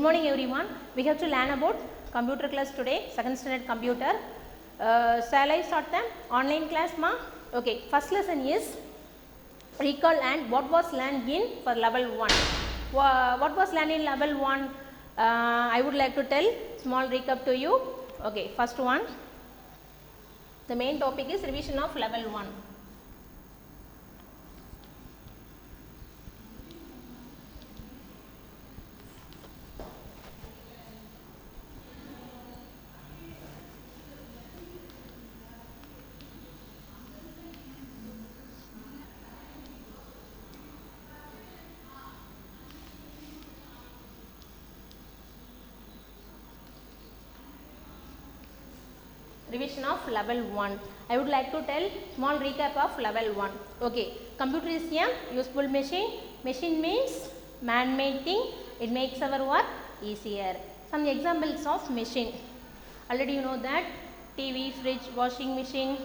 morning everyone. We have to learn about computer class today, second standard computer. Shall I start the online class ma? Okay, first lesson is recall and what was learned in for level 1. What was learned in level 1? I would like to tell small recap to you. Okay, first one, the main topic is revision of level 1. Revision of level 1. I would like to tell small recap of level 1. Okay, computer is a useful machine. Machine means man-made thing. It makes our work easier. Some examples of machine. Already you know that TV, fridge, washing machine.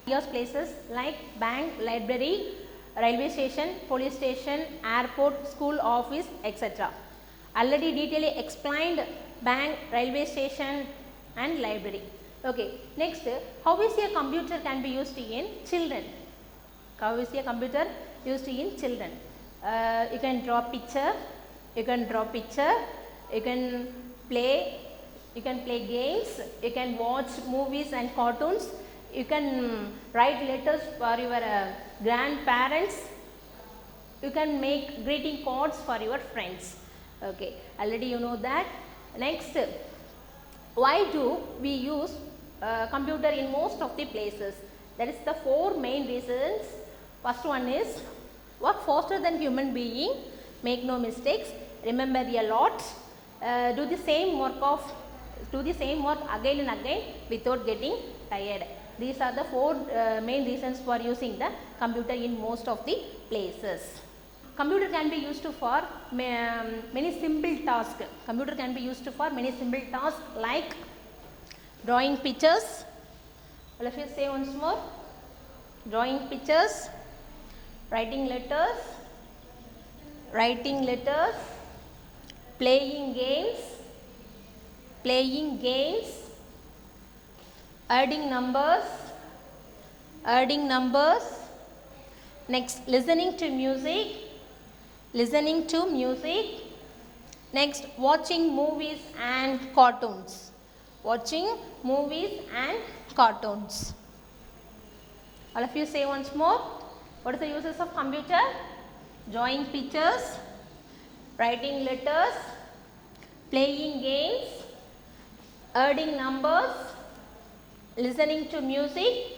Various places like bank, library, railway station, police station, airport, school, office, etc. Already detailedly explained bank, railway station and library. Okay, next, how is a computer can be used in children? How is a computer used in children? You can draw picture, you can play games, you can watch movies and cartoons, you can write letters for your grandparents, you can make greeting cards for your friends. Okay, already you know that. Next, why do we use computer in most of the places? That is the 4 main reasons. First one is work faster than human being, make no mistakes, remember a lot, do the same work again and again without getting tired. These are the 4 main reasons for using the computer in most of the places. Computer can be used for many simple tasks. Computer can be used for many simple tasks like drawing pictures. All of you say once more. Drawing pictures, writing letters, playing games, adding numbers. Next, listening to music. Next, watching movies and cartoons. All of you say once more. What is the uses of computer? Drawing pictures, writing letters, playing games, adding numbers, listening to music,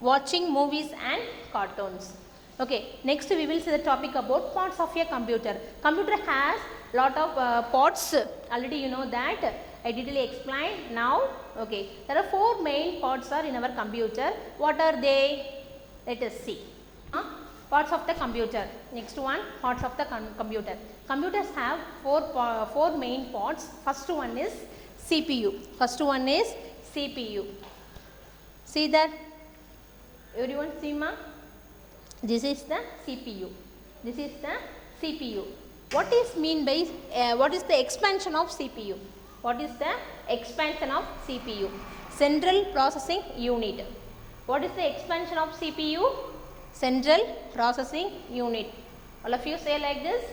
watching movies and cartoons. Okay, next we will see the topic about parts of a computer. Computer has lot of parts. Already you know that. I detailedly explained now. Okay, there are 4 main parts are in our computer. What are they? Let us see. Parts of the computer. Next one, parts of the computer. Computers have 4 main parts. First one is CPU. See that? Everyone see ma? This is the CPU. What is mean by what is the expansion of CPU? Central processing unit. What is the expansion of CPU? Central processing unit. All of you say like this.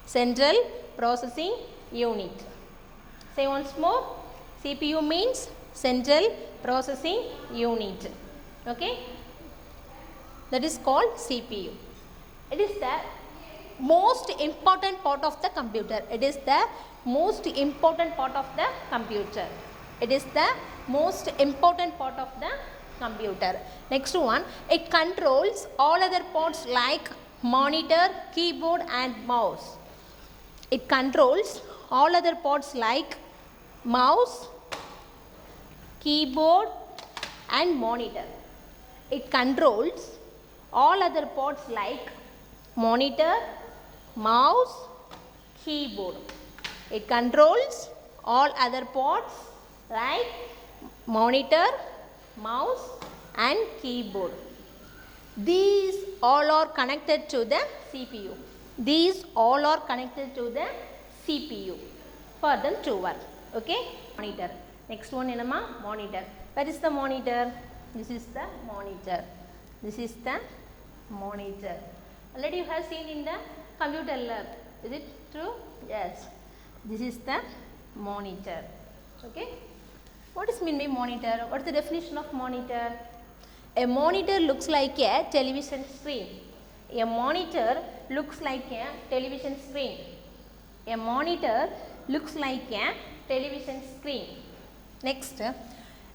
Central processing unit. Say once more. CPU means central processing unit. Okay. That is called CPU. It is the most important part of the computer. Next one, it controls all other parts like monitor, keyboard and mouse. It controls all other parts like mouse, keyboard and monitor. It controls all other parts like monitor, mouse, keyboard. It controls all other parts like monitor, mouse and keyboard. These all are connected to the CPU. CPU for them to work. Okay, monitor. Next one enama monitor. Where is the monitor? This is the monitor. This is the monitor. Already you have seen in the computer lab. Is it true? Yes. This is the monitor. Okay. What is mean by monitor? What is the definition of monitor? A monitor looks like a television screen. A monitor looks like a television screen. A monitor looks like a television screen. Next,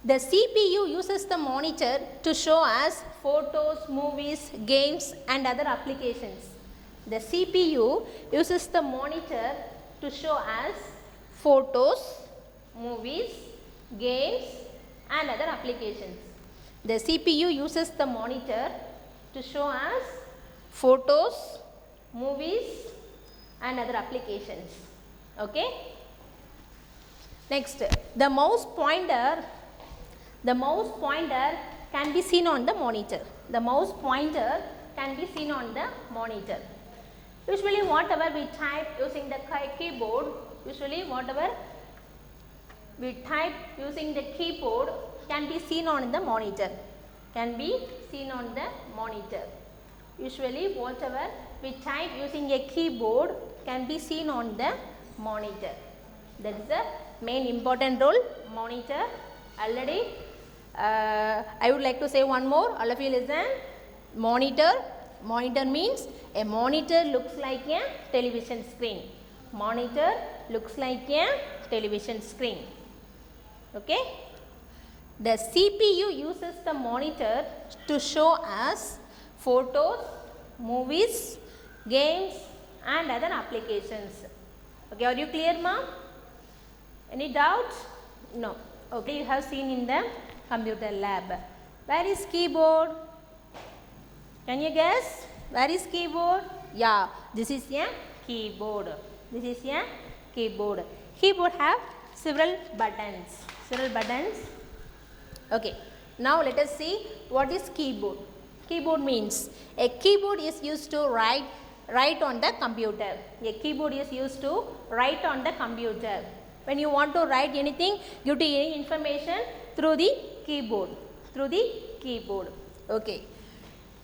the CPU uses the monitor to show us photos, movies, games and other applications. The CPU uses the monitor to show us photos, movies, games and other applications. The CPU uses the monitor to show us photos, movies and other applications. Okay. Next, the mouse pointer can be seen on the monitor. The mouse pointer can be seen on the monitor. Usually whatever we type using the keyboard, can be seen on the monitor. Usually whatever we type using a keyboard can be seen on the monitor. That is the main important role, monitor. Already I would like to say one more. All of you listen. Monitor. Monitor means a monitor looks like a television screen. Monitor looks like a television screen. Okay. The CPU uses the monitor to show us photos, movies, games and other applications. Okay, are you clear, ma'am? Any doubts? No. Okay, you have seen in the computer lab. Where is keyboard? Can you guess? Where is keyboard? Yeah, this is a keyboard. Keyboard have several buttons. Okay, now let us see what is keyboard. Keyboard means a keyboard is used to write on the computer. A keyboard is used to write on the computer. When you want to write anything, give to any information through the keyboard. Okay.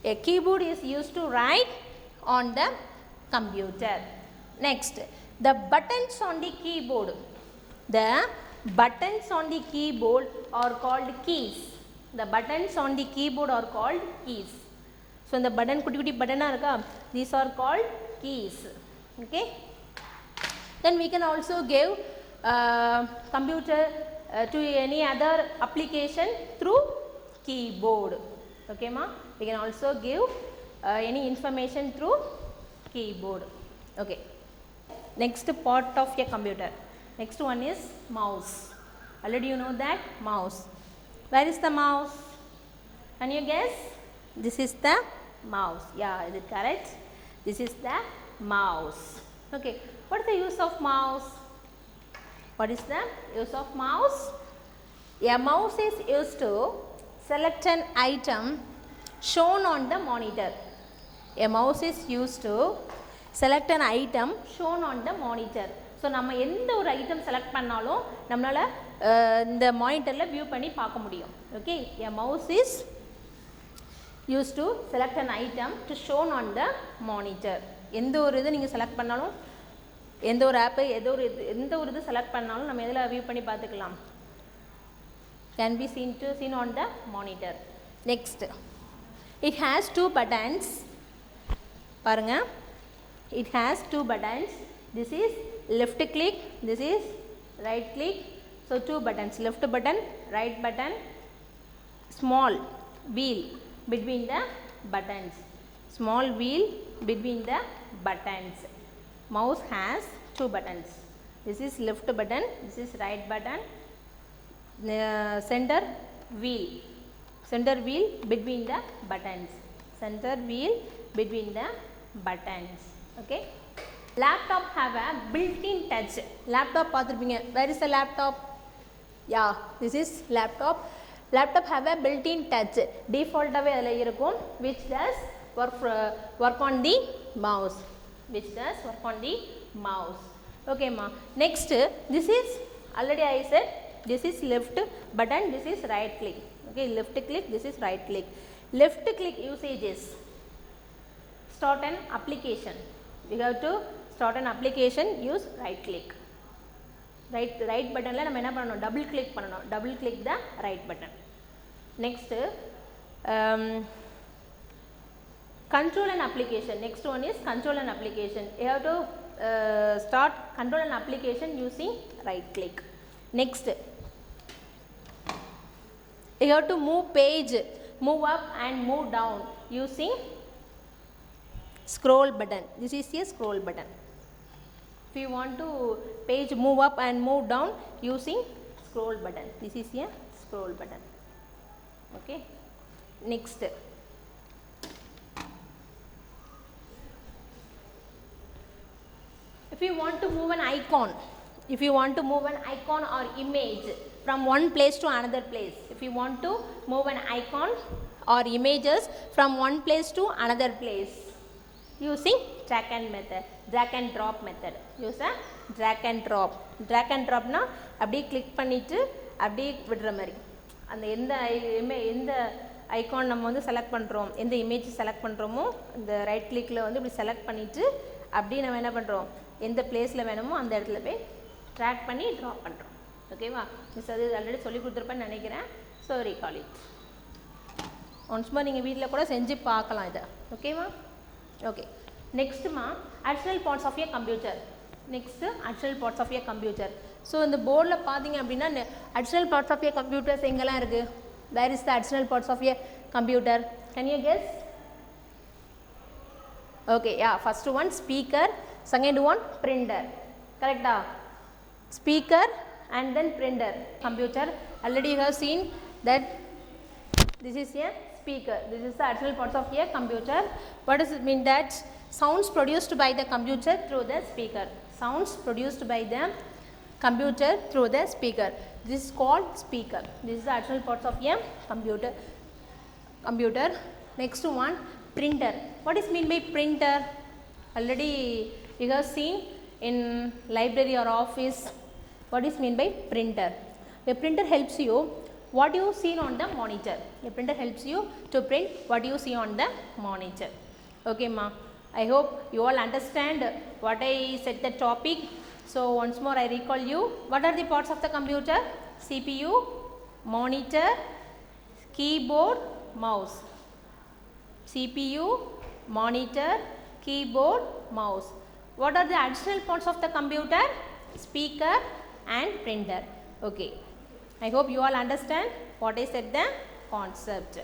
A keyboard is used to write on the computer. Next, the buttons on the keyboard. The buttons on the keyboard are called keys. The buttons on the keyboard are called keys. So, the button kutti button these are called keys. Okay. Then we can also give computer to any other application through keyboard. Okay, ma? We can also give any information through keyboard. Okay. Next part of your computer. Next one is mouse. Already you know that mouse. Where is the mouse? Can you guess? This is the mouse. Yeah, is it correct? This is the mouse. Okay. What is the use of mouse? What is the use of mouse? A mouse is used to select an item shown on the monitor. A mouse is used to select an item shown on the monitor. So, நம்ம எந்த ஒரு item select பண்ணாலும் நம்மளால இந்த monitorல view பண்ணி பார்க்க முடியும். Okay, a mouse is used to select an item to shown on the monitor. எந்த ஒரு இது நீங்க select பண்ணாலும் எந்த ஒரு ஆப் எந்த ஒரு இது select பண்ணாலும் நம்ம எதில view பண்ணி பார்த்துக்கலாம். Can be seen on the monitor. Next, it has two buttons. பாருங்க, it has two buttons. This is left click, this is right click. So, two buttons, left button, right button, small wheel between the buttons, small wheel between the buttons. Mouse has two buttons. This is left button, this is right button, center wheel between the buttons, center wheel between the buttons. Okay. Laptop have a built-in touch. Laptop பார்த்திருப்பீங்க. Where is the laptop? Yeah, this is laptop. Laptop have a built-in touch. Default-ஆவே அதில இருக்கும். Which does work on the mouse. Okay ma. Next, this is already I said, this is left button, this is right click. Okay, left click, this is right click. Left click usages. Start an application. We have to start an application, use right click. Right button la நம்ம என்ன பண்ணனும், double click பண்ணனும். Double click the right button. Next, control an application. Next one is control an application. You have to start control an application using right click. Next, you have to move page, move up and move down using scroll button. This is a scroll button. If you want to page move up and move down using scroll button, this is a scroll button. Okay. Next, if you want to move an icon, if you want to move an icon or image from one place to another place, if you want to move an icon or images from one place to another place using drag and drop method. Use a drag and drop. Drag and drop na அப்படியே click பண்ணிட்டு அப்படியே விடுற மாதிரி. அந்த எந்த icon நம்ம வந்து select பண்ணுறோம், எந்த இமேஜ் செலக்ட் பண்ணுறோமோ அந்த ரைட் கிளிக்கில் வந்து இப்படி செலக்ட் பண்ணிவிட்டு அப்படியே நம்ம என்ன பண்ணுறோம், எந்த பிளேஸில் வேணுமோ அந்த இடத்துல போய் ட்ராக் பண்ணி ட்ராப் பண்ணுறோம். ஓகேவா? மிஸ் அது ஆல்ரெடி சொல்லி கொடுத்துருப்பேன்னு நினைக்கிறேன். So recall it. Once more நீங்கள் வீட்டில் கூட செஞ்சு பார்க்கலாம் இதை. ஓகேவா? ஓகே. நெக்ஸ்ட்டுமா additional parts of a computer. Next additional parts of a computer. So இந்த போர்டில் பார்த்தீங்க அப்படின்னா additional parts of a computers எங்கெல்லாம் இருக்குது? Where is the additional parts of a computer? Can you guess? Okay, yeah, first one speaker, second one printer. Correct? Speaker and then printer. Computer, already you have seen that this is a speaker. This is the actual parts of a computer. What does it mean? That sounds produced by the computer through the speaker. Sounds produced by the computer through the speaker. This is called speaker. This is the actual parts of a computer. Next one, printer. What is mean by printer? Already you have seen in library or office. What is mean by printer? A printer helps you what you see on the monitor. A printer helps you to print what you see on the monitor. Okay ma, I hope you all understand what I said the topic. So once more I recall you, what are the parts of the computer? CPU, monitor, keyboard, mouse. CPU, monitor, keyboard, mouse. What are the additional parts of the computer? Speaker and printer. Okay, I hope you all understand what I said the concept.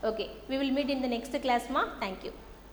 Okay, we will meet in the next class ma. Thank you.